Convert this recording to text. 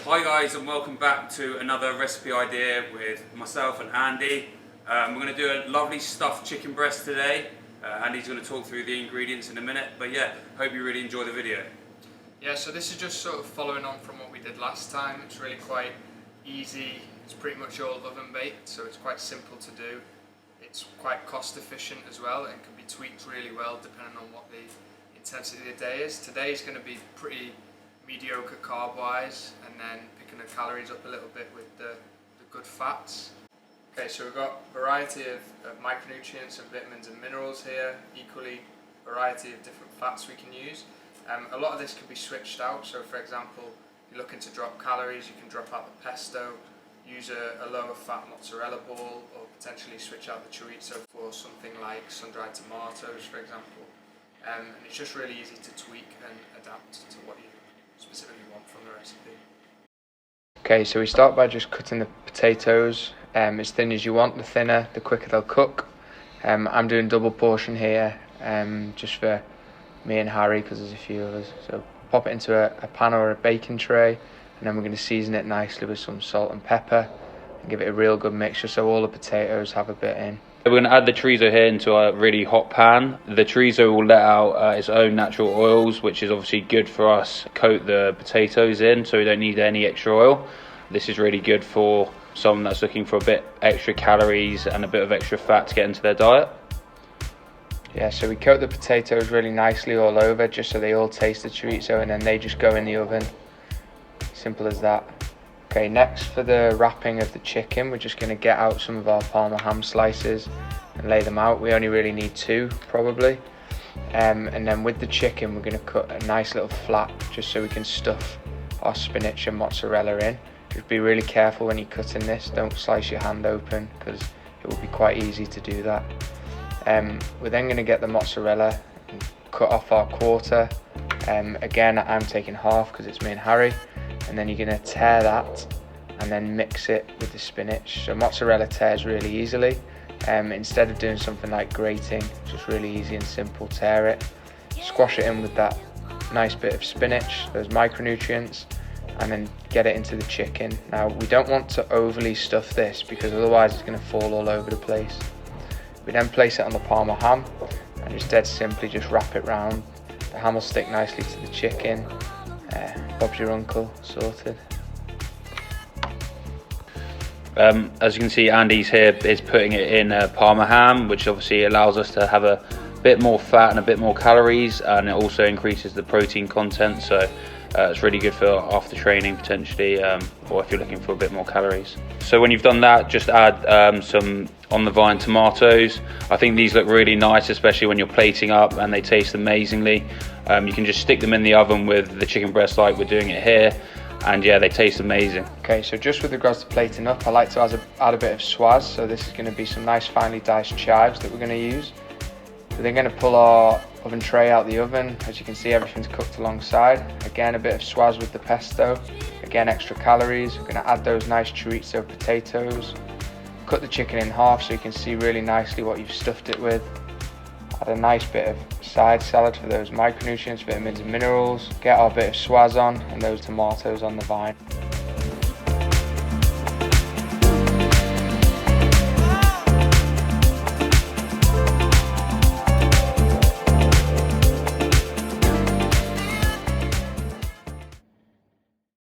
Hi guys, and welcome back to another recipe idea with myself and Andy. We're going to do a lovely stuffed chicken breast today. Andy's going to talk through the ingredients in a minute, but yeah, hope you really enjoy the video. Yeah, so this is just sort of following on from what we did last time. It's really quite easy. It's pretty much all oven baked, so it's quite simple to do. It's quite cost efficient as well and can be tweaked really well depending on what the intensity of the day is. Today is going to be pretty mediocre carb wise, and then picking the calories up a little bit with the good fats. Okay, so we've got a variety of micronutrients and vitamins and minerals here, equally variety of different fats we can use. A lot of this can be switched out, so for example, if you're looking to drop calories, you can drop out the pesto, use a lower fat mozzarella ball, or potentially switch out the chorizo for something like sun-dried tomatoes, for example. And it's just really easy to tweak and adapt to what you specifically want from the recipe. Okay, so we start by just cutting the potatoes as thin as you want. The thinner, the quicker they'll cook. I'm doing double portion here, just for me and Harry because there's a few of us. So pop it into a pan or a baking tray, and then we're going to season it nicely with some salt and pepper and give it a real good mixture so all the potatoes have a bit in. We're going to add the chorizo here into a really hot pan. The chorizo will let out its own natural oils, which is obviously good for us. Coat the potatoes in so we don't need any extra oil. This is really good for someone that's looking for a bit extra calories and a bit of extra fat to get into their diet. Yeah, so we coat the potatoes really nicely all over just so they all taste the chorizo, and then they just go in the oven. Simple as that. Okay, next for the wrapping of the chicken, we're just going to get out some of our Parma ham slices and lay them out. We only really need 2 probably. And then with the chicken, we're going to cut a nice little flap just so we can stuff our spinach and mozzarella in. Just be really careful when you're cutting this, don't slice your hand open because it will be quite easy to do that. We're then going to get the mozzarella and cut off our quarter. Again, I'm taking half because it's me and Harry. And then you're going to tear that and then mix it with the spinach. So mozzarella tears really easily. Instead of doing something like grating, just really easy and simple, tear it, squash it in with that nice bit of spinach, those micronutrients, and then get it into the chicken. Now we don't want to overly stuff this because otherwise it's going to fall all over the place. We then place it on the Parma ham and just dead simply just wrap it round. The ham will stick nicely to the chicken. Bob's your uncle, sorted. As you can see, Andy's here is putting it in Parma ham, which obviously allows us to have a bit more fat and a bit more calories, and it also increases the protein content, so it's really good for after training potentially, or if you're looking for a bit more calories. So when you've done that, just add some on the vine tomatoes. I think these look really nice, especially when you're plating up, and they taste amazingly. You can just stick them in the oven with the chicken breast like we're doing it here, and yeah, they taste amazing. Okay, so just with regards to plating up, I like to add a bit of swaz, so this is going to be some nice finely diced chives that we're going to use. We're then going to pull our oven tray out the oven. As you can see, everything's cooked alongside. Again, a bit of swaz with the pesto. Again, extra calories. We're going to add those nice chorizo potatoes. Cut the chicken in half so you can see really nicely what you've stuffed it with. Add a nice bit of side salad for those micronutrients, vitamins and minerals. Get our bit of swaz on and those tomatoes on the vine.